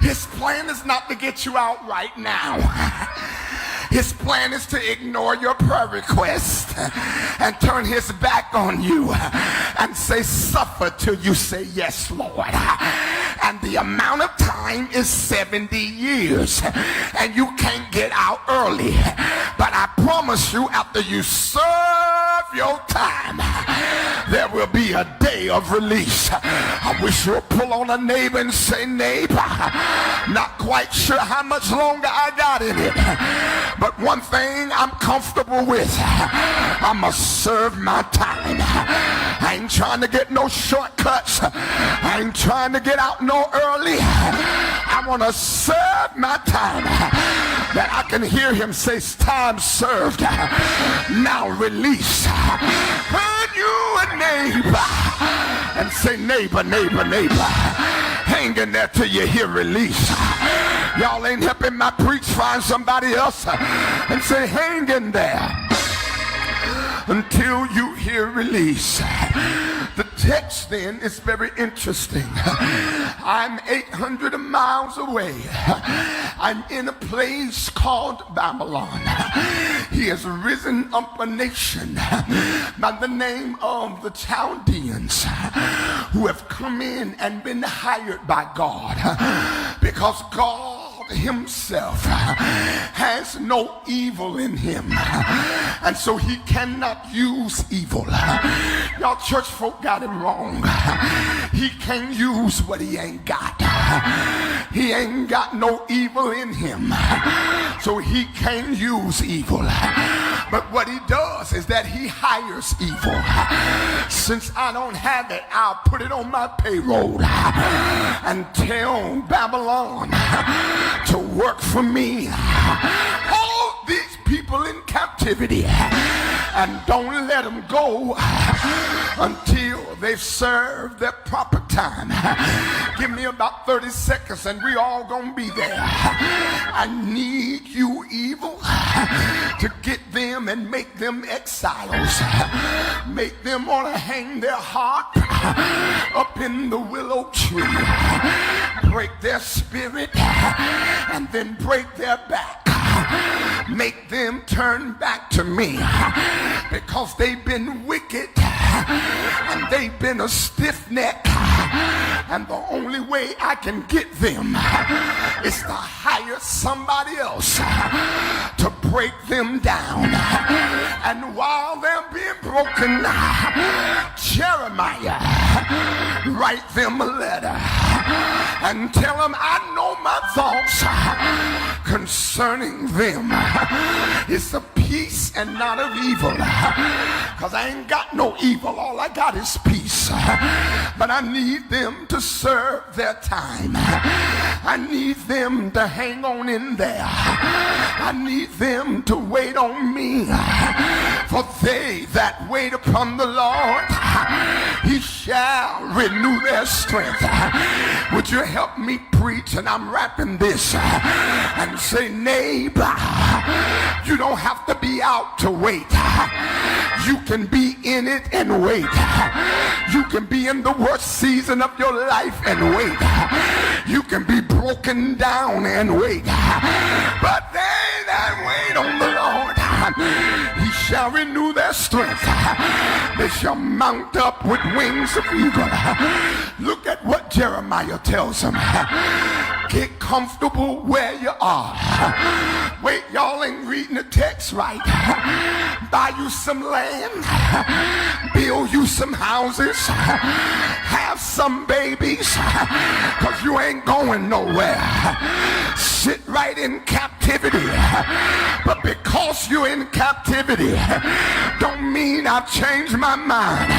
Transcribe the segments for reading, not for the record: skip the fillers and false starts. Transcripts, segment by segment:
His plan is not to get you out right now. His plan is to ignore your prayer request and turn his back on you and say, suffer till you say yes, Lord. And the amount of time is 70 years. And you can't get out early. But I promise you, after you serve your time, there will be a day of release. I wish you would pull on a neighbor and say, neighbor, not quite sure how much longer I got in it. But one thing I'm comfortable with, I'm going to serve my time. I ain't trying to get no shortcuts. I ain't trying to get out no early. I want to serve my time. That I can hear him say, time served, now release. Turn you a neighbor and say, neighbor, neighbor, neighbor, hang in there till you hear release. Y'all ain't helping my preach. Find somebody else and say, hang in there until you hear release. The text then is very interesting. I'm 800 miles away. I'm in a place called Babylon. He has risen up a nation by the name of the Chaldeans, who have come in and been hired by God, because God himself has no evil in him, and so he cannot use evil. Y'all church folk got him wrong. He can't use what he ain't got. He ain't got no evil in him, so he can't use evil. But what he does is that he hires evil. Since I don't have it, I'll put it on my payroll and tell Babylon to work for me. Hold these people in captivity and don't let them go until they've served their proper time. Give me about 30 seconds and we all gonna be there. I need you, evil, to get them and make them exiles. Make them want to hang their heart up in the willow tree. Break their spirit and then break their back. Make them turn back to me, because they've been wicked and they've been a stiff neck, and the only way I can get them is to hire somebody else to break them down. And while they're being broken, Jeremiah, write them a letter and tell them I know my thoughts concerning them. It's of peace and not of evil, because I ain't got no evil. All I got is peace. But I need them to serve their time. I need them to hang on in there. I need them to wait on me. For they that wait upon the Lord, he shall renew their strength. Would you help me preach? And I'm wrapping this and say, neighbor, you don't have to be out to wait. You can be in it and wait. You can be in the worst season of your life and wait. You can be broken down and wait. But they that wait on the Lord, he shall renew their strength. They shall mount up with wings of eagle. Look at what Jeremiah tells them. Get comfortable where you are. Wait, y'all ain't reading the text right. Buy you some land, build you some houses, have some babies, because you ain't going nowhere. Sit right in captivity. But because you're in captivity, don't mean I've changed my mind.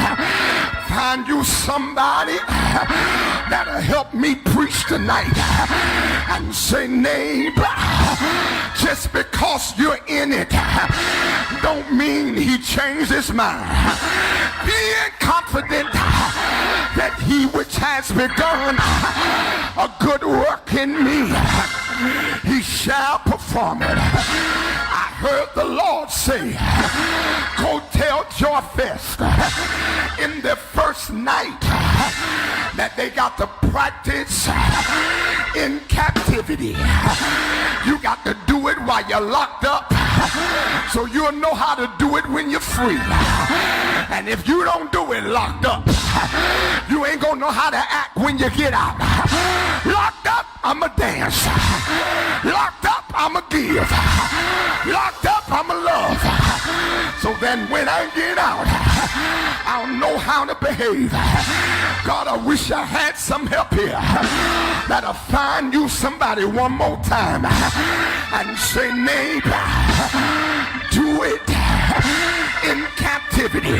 Find you somebody that'll help me preach tonight and say, neighbor, just because you're in it don't mean he changed his mind. Being confident that he which has begun a good work in me, he shall perform it. I heard the Lord say, go tell Joyfest in their first night that they got to practice in captivity. You got to do it while you're locked up, so you'll know how to do it when you're free. And if you don't do it locked up, you ain't gonna know how to act when you get out. Locked up, I'ma dance. Locked up, I'ma give. Locked up, I'ma love. So then when I get out, I'll know how to behave. God, I wish I had some help here that'll find you somebody one more time and say, neighbor, do it in captivity.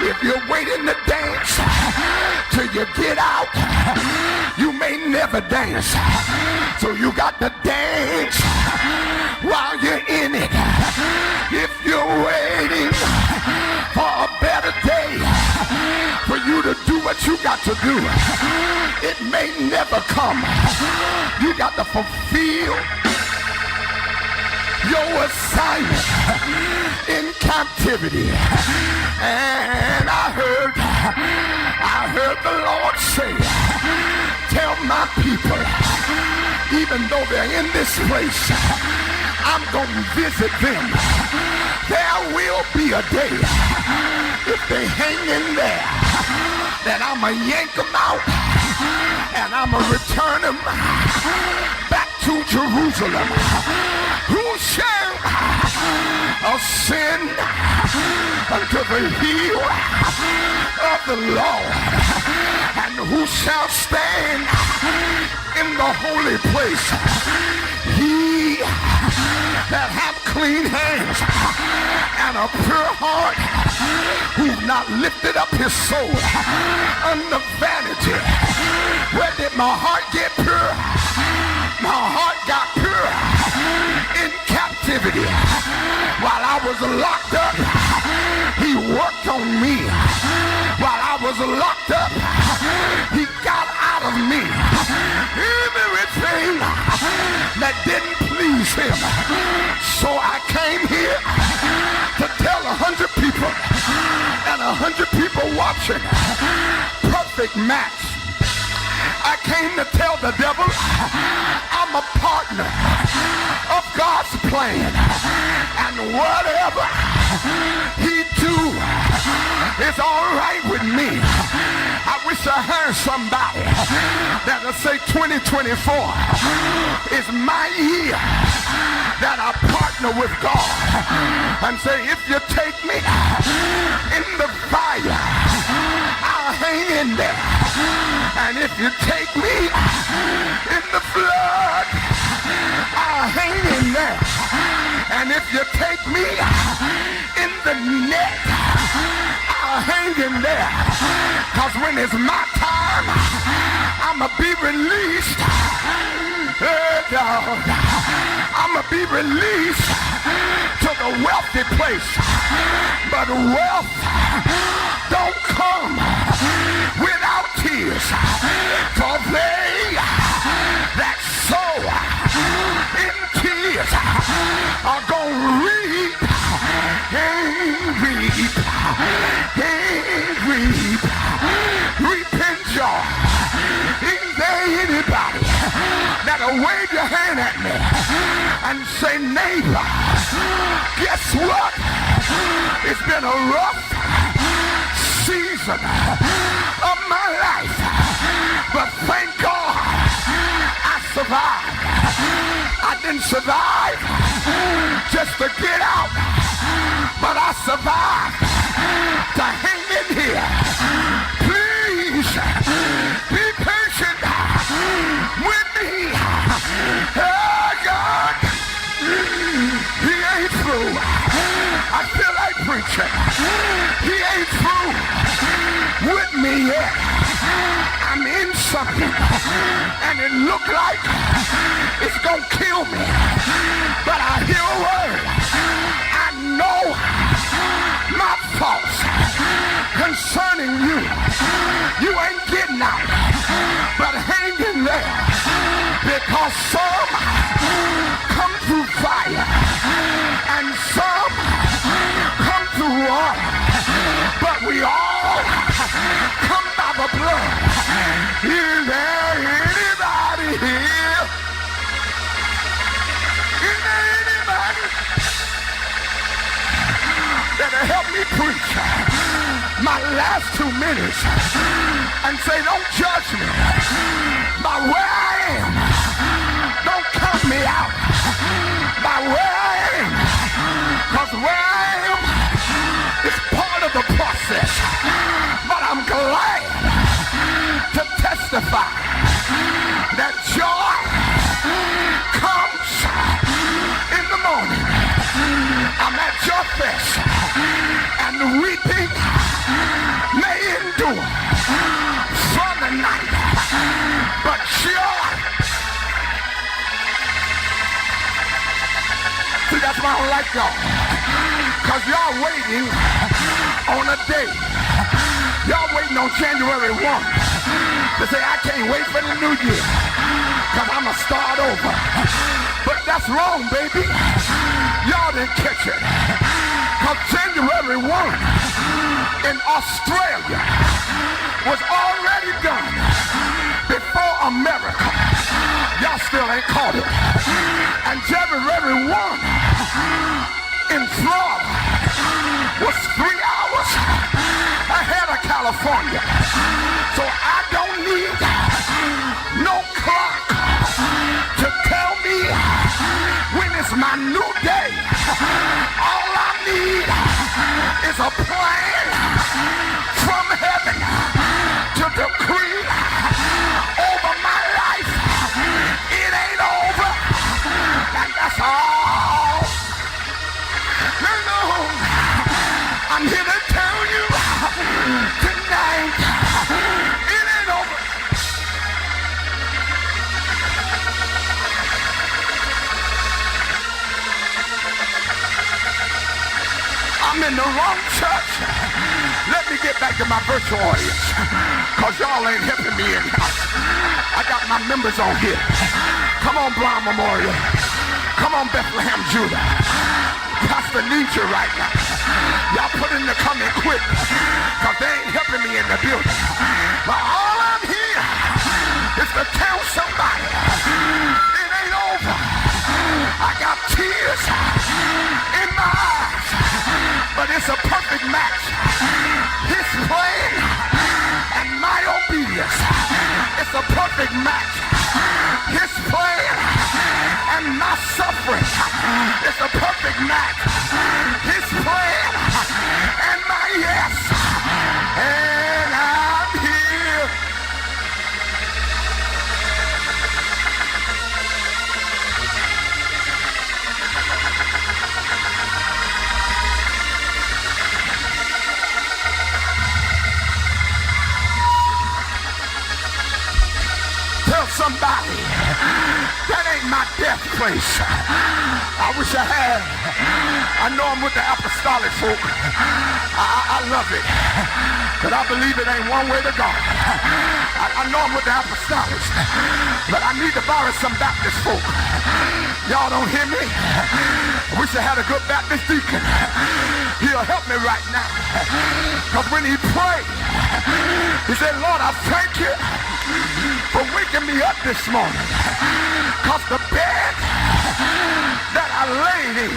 If you're waiting to dance till you get out, you may never dance. So you got to dance while you're in it. If you're waiting for a better day for you to do what you got to do, it may never come. You got to fulfill your assignment in captivity. And I heard the Lord say, tell my people, even though they're in this place, I'm going to visit them. There will be a day, if they hang in there, that I'm going to yank them out and I'm going to return them back to Jerusalem. Who shall ascend unto the hill of the Lord? And who shall stand in the holy place? He that hath clean hands and a pure heart, who've not lifted up his soul unto vanity. Where did my heart get pure? My heart got pure in captivity. While I was locked up, he worked on me. While I was locked up, he got out of me everything that didn't please him. So I came here to tell 100 people and 100 people watching, perfect match. I came to tell the devil I'm a partner of God's plan, and whatever he do is all right with me. I wish I heard somebody that'll say 2024 is my year that I partner with God and say, if you take me in the fire, I'll hang in there. And if you take me in the flood, I'll hang in there. And if you take me in the net, I'll hang in there. Because when it's my time, I'ma be released. I'ma be released to the wealthy place. But wealth don't come without tears. For they that sow in tears are gonna reap and reap and reap. Reap in joy. Is there anybody that'll wave your hand at me and say, neighbor, guess what? It's been a rough season of my life, but thank God I survived. I didn't survive just to get out, but I survived to hang in here. Please be patient with me. Oh God, he ain't through. I feel like preaching. He ain't through with me yet. I'm in something and it look like it's gonna kill me, but I hear a word. I know my thoughts concerning you. You ain't getting out, but hang in there, because some come through fire preach my last 2 minutes and say, don't judge me by where I am. Don't count me out by where I am. Because where I am is part of the process. But I'm glad to testify that joy comes in the morning. I'm at your fest, and weeping may endure for the night, but joy. See, that's why I don't like y'all, because y'all waiting on a day. Y'all waiting on January 1 to say, I can't wait for the new year, because I'm going to start over. But that's wrong, baby. Y'all didn't catch it. Because January 1 in Australia was already done before America. Y'all still ain't caught it. And January 1 in Florida was 3 hours ahead of California. So I don't need no clock to tell me when it's my new day. All I need is a plan from heaven to decree over my life. It ain't over, and that's all. No, I'm here to tell you tonight, it ain't over. I'm in the wrong church. Let me get back to my virtual audience, because y'all ain't helping me in here. I got my members on here. Come on, Brown Memorial. Come on, Bethlehem, Judah. Pastor needs you right now. Y'all put in the comment quick, because they ain't helping me in the building. But all I'm here is to tell somebody it ain't over. I got tears in my eyes, but it's a perfect match. His plan and my obedience. It's a perfect match. His plan and my suffering. It's a perfect match. His plan and my yes. And I'm here. Tell somebody that ain't my death place. I wish I had. I know I'm with the apostolic folk. I love it, but I believe it ain't one way to go. I know I'm with the apostolics, but I need to borrow some Baptist folk. Y'all don't hear me? I wish I had a good Baptist deacon. He'll help me right now, because when he prayed, he said, Lord, I thank you for waking me up this morning, because the bed that I laid in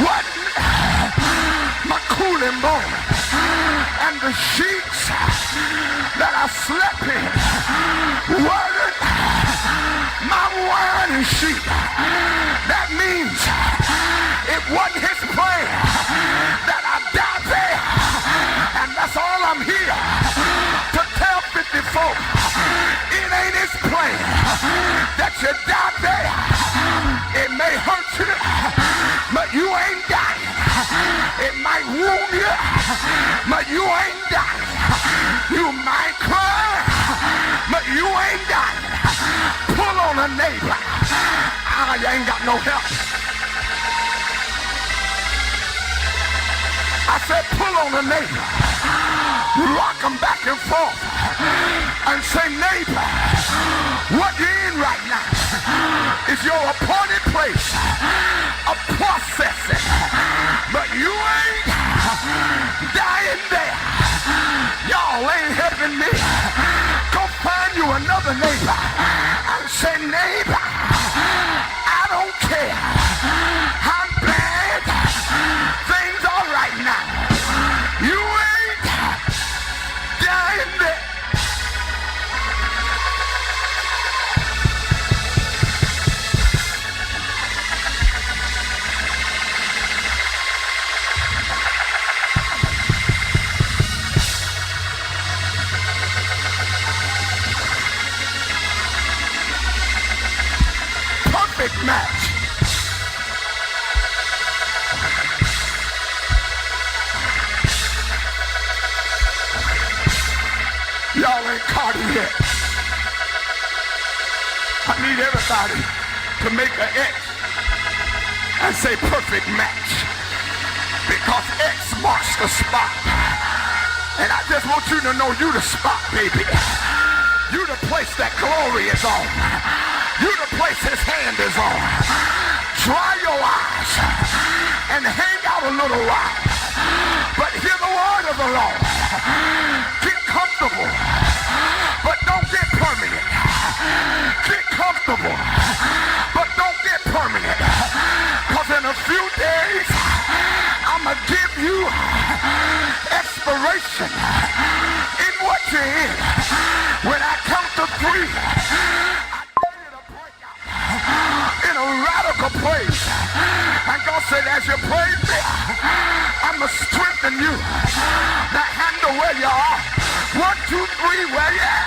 wasn't my cooling moment, and the sheets that I slept in weren't my whining sheet. That means it wasn't his plan that I die there, and that's all I'm here to tell 50 folk. It ain't his plan that you die there. It may hurt you, but you ain't dying. It might wound you, but you ain't dying. You might cry, but you ain't dying. Pull on a neighbor. You ain't got no help. I said pull on a neighbor. Rock them back and forth and say, neighbor, what you're in right now is your appointed place of processing, but you ain't dying there. Y'all ain't helping me. Go find you another neighbor and say, neighbor, I don't care how bad things are right now. match. Y'all ain't caught it yet. I need everybody to make an X and say perfect match, because X marks the spot. And I just want you to know you the spot, baby. You the place that glory is on. You the place his hand is on. Dry your eyes and hang out a little while, but hear the word of the Lord. Get comfortable, but don't get permanent. Get comfortable, but don't get permanent. Because in a few days, I'm going to give you expiration in what you're in. When I count to 3, I dare you to break out in a radical praise. And God said, as you praise me, I'm going to strengthen you. Now handle where you are. 1, 2, 3, where you at?